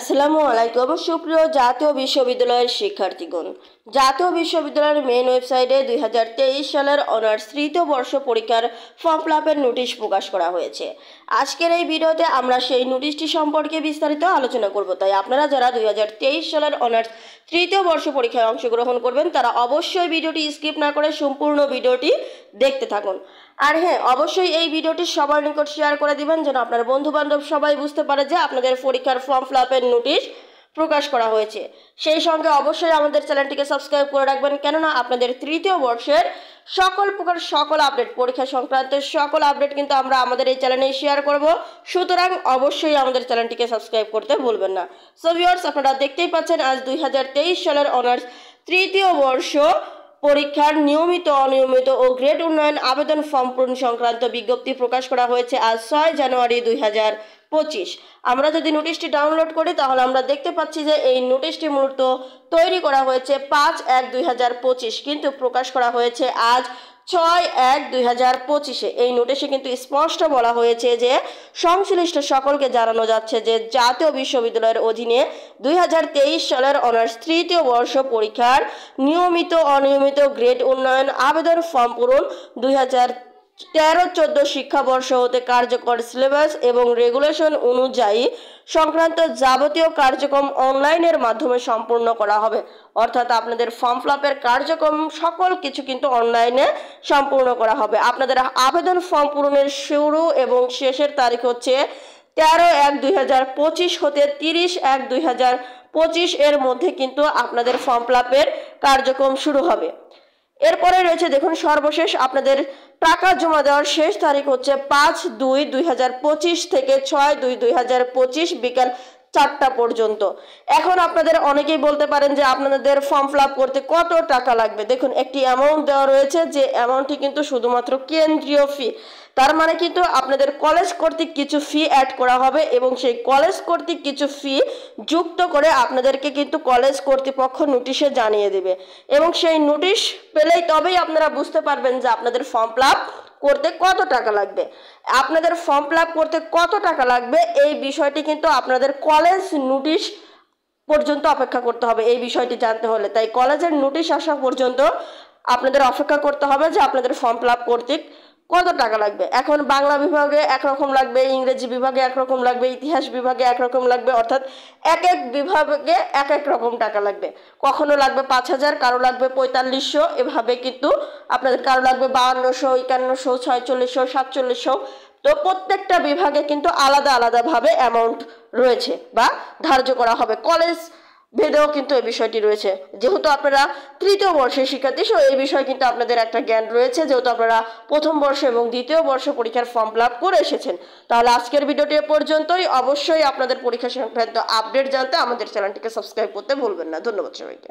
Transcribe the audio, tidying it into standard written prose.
আসসালামু আলাইকুম সুপ্রিয় জাতীয় বিশ্ববিদ্যালয়ের শিক্ষার্থীগণ। জাতীয় বিশ্ববিদ্যালয়ের মেন ওয়েবসাইটে 2023 সালের অনার্স তৃতীয় বর্ষ পরীক্ষার ফর্ম ফিল আপের নোটিশ প্রকাশ করা হয়েছে। আজকের এই ভিডিওতে আমরা সেই নোটিশটি সম্পর্কে বিস্তারিত আলোচনা করব। তাই আপনারা যারা 2023 সালের অনার্স তৃতীয় বর্ষ পরীক্ষায় অংশগ্রহণ করবেন তারা অবশ্যই ভিডিওটি স্কিপ না করে সম্পূর্ণ ভিডিওটি দেখতে থাকুন। আর হ্যাঁ, অবশ্যই এই ভিডিওটি সবার নিকট শেয়ার করে দিবেন যেন আপনার বন্ধু বান্ধব সবাই বুঝতে পারে যে আপনাদের পরীক্ষার ফর্ম ফিল আপের নোটিশ প্রকাশ করা হয়েছে। সেই সঙ্গে অবশ্যই আমাদের চ্যানেলটিকে সাবস্ক্রাইব করে রাখবেন, কেননা আপনাদের তৃতীয় বর্ষের সকল আপডেট, পরীক্ষা সংক্রান্ত সকল আপডেট কিন্তু আমরা আমাদের এই চ্যানেলে শেয়ার করব। সুতরাং অবশ্যই আমাদের চ্যানেলটিকে সাবস্ক্রাইব করতে ভুলবেন না। সো ভিউয়ার্স, আপনারা দেখতেই পাচ্ছেন আজ 2023 সালের অনার্স তৃতীয় বর্ষ পরীক্ষার নিয়মিত অনিয়মিত ও গ্রেড উন্নয়ন আবেদন ফর্ম পূরণ সংক্রান্ত বিজ্ঞপ্তি প্রকাশ করা হয়েছে আজ 6 জানুয়ারি 2025। আমরা যদি নোটিশটি ডাউনলোড করি তাহলে আমরা দেখতে পাচ্ছি যে এই নোটিশটি মূলত তৈরি করা হয়েছে 5/1/2025, কিন্তু প্রকাশ করা হয়েছে আজ 6/1/2025। এই নোটিশে কিন্তু স্পষ্ট বলা হয়েছে যে সংশ্লিষ্ট সকলকে জানানো যাচ্ছে যে জাতীয় বিশ্ববিদ্যালয়ের অধীনে 2023 সালের অনার্স তৃতীয় বর্ষ পরীক্ষার নিয়মিত অনিয়মিত গ্রেড উন্নয়ন আবেদন ফর্ম পূরণ 2013-14 শিক্ষাবর্ষ হতে কার্যকর সিলেবাস এবং রেগুলেশন অনুযায়ী সংক্রান্ত যাবতীয় কার্যক্রম অনলাইনের মাধ্যমে সম্পূর্ণ করা হবে। অর্থাৎ আপনাদের ফর্ম ফিল আপের কার্যক্রম সকল কিছু কিন্তু অনলাইনে সম্পূর্ণ করা হবে। আপনাদের আবেদন ফর্ম পূরণের শুরু এবং শেষের তারিখ হচ্ছে 13/1/2025 হতে 30/1/2025 এর মধ্যে কিন্তু আপনাদের ফর্ম ফিল আপের কার্যক্রম শুরু হবে। এরপরে রয়েছে দেখুন, সর্বশেষ আপনাদের টাকা জমা দেওয়ার শেষ তারিখ হচ্ছে 5/2/2025 থেকে 6/2/2025 বিকাল 4টা পর্যন্ত। এখন আপনাদের অনেকেই বলতে পারেন যে আপনাদের ফর্ম ফিল আপ করতে কত টাকা লাগবে। দেখুন, একটি অ্যামাউন্ট দেওয়া রয়েছে, যে অ্যামাউন্টটি কিন্তু শুধুমাত্র কেন্দ্রীয় ফি। তার মানে কিন্তু আপনাদের কলেজ কর্তৃক কিছু ফি অ্যাড করা হবে এবং সেই কলেজ কর্তৃক কিছু ফি যুক্ত করে আপনাদেরকে কিন্তু কলেজ কর্তৃপক্ষ নোটিশে জানিয়ে দেবে এবং সেই নোটিশ পেলেই তবেই আপনারা বুঝতে পারবেন যে আপনাদের ফর্ম ফিল আপ করতে কত টাকা লাগবে। আপনাদের ফর্ম ফিল আপ করতে কত টাকা লাগবে এই বিষয়টি কিন্তু আপনাদের কলেজ নোটিশ পর্যন্ত অপেক্ষা করতে হবে এই বিষয়টি জানতে হলে। তাই কলেজের নোটিশ আসা পর্যন্ত আপনাদের অপেক্ষা করতে হবে যে আপনাদের ফর্ম ফিল আপ করতে কত টাকা লাগবে। এখন বাংলা বিভাগে একরকম লাগবে, ইংরেজি বিভাগে একরকম লাগবে, ইতিহাস বিভাগে একরকম লাগবে, অর্থাৎ এক এক বিভাগে এক এক রকম টাকা লাগবে। কখনো লাগবে 5,000, কারো লাগবে 4500, এভাবে কিন্তু আপনাদের কারো লাগবে 5200, 5100, 4600, 4700। তো প্রত্যেকটা বিভাগে কিন্তু আলাদা আলাদাভাবে অ্যামাউন্ট রয়েছে বা ধার্য করা হবে। কলেজ ভেদেও কিন্তু এই বিষয়টি রয়েছে। যেহেতু আপনারা তৃতীয় বর্ষের শিক্ষার্থী, সো এই বিষয়ে কিন্তু আপনাদের একটা জ্ঞান রয়েছে, যেহেতু আপনারা প্রথম বর্ষ এবং দ্বিতীয় বর্ষ পরীক্ষার ফর্ম ফিল আপ করে এসেছেন। তাহলে আজকের ভিডিওটি এ পর্যন্তই। অবশ্যই আপনাদের পরীক্ষা সংক্রান্ত আপডেট জানতে আমাদের চ্যানেলটিকে সাবস্ক্রাইব করতে ভুলবেন না। ধন্যবাদ সবাইকে।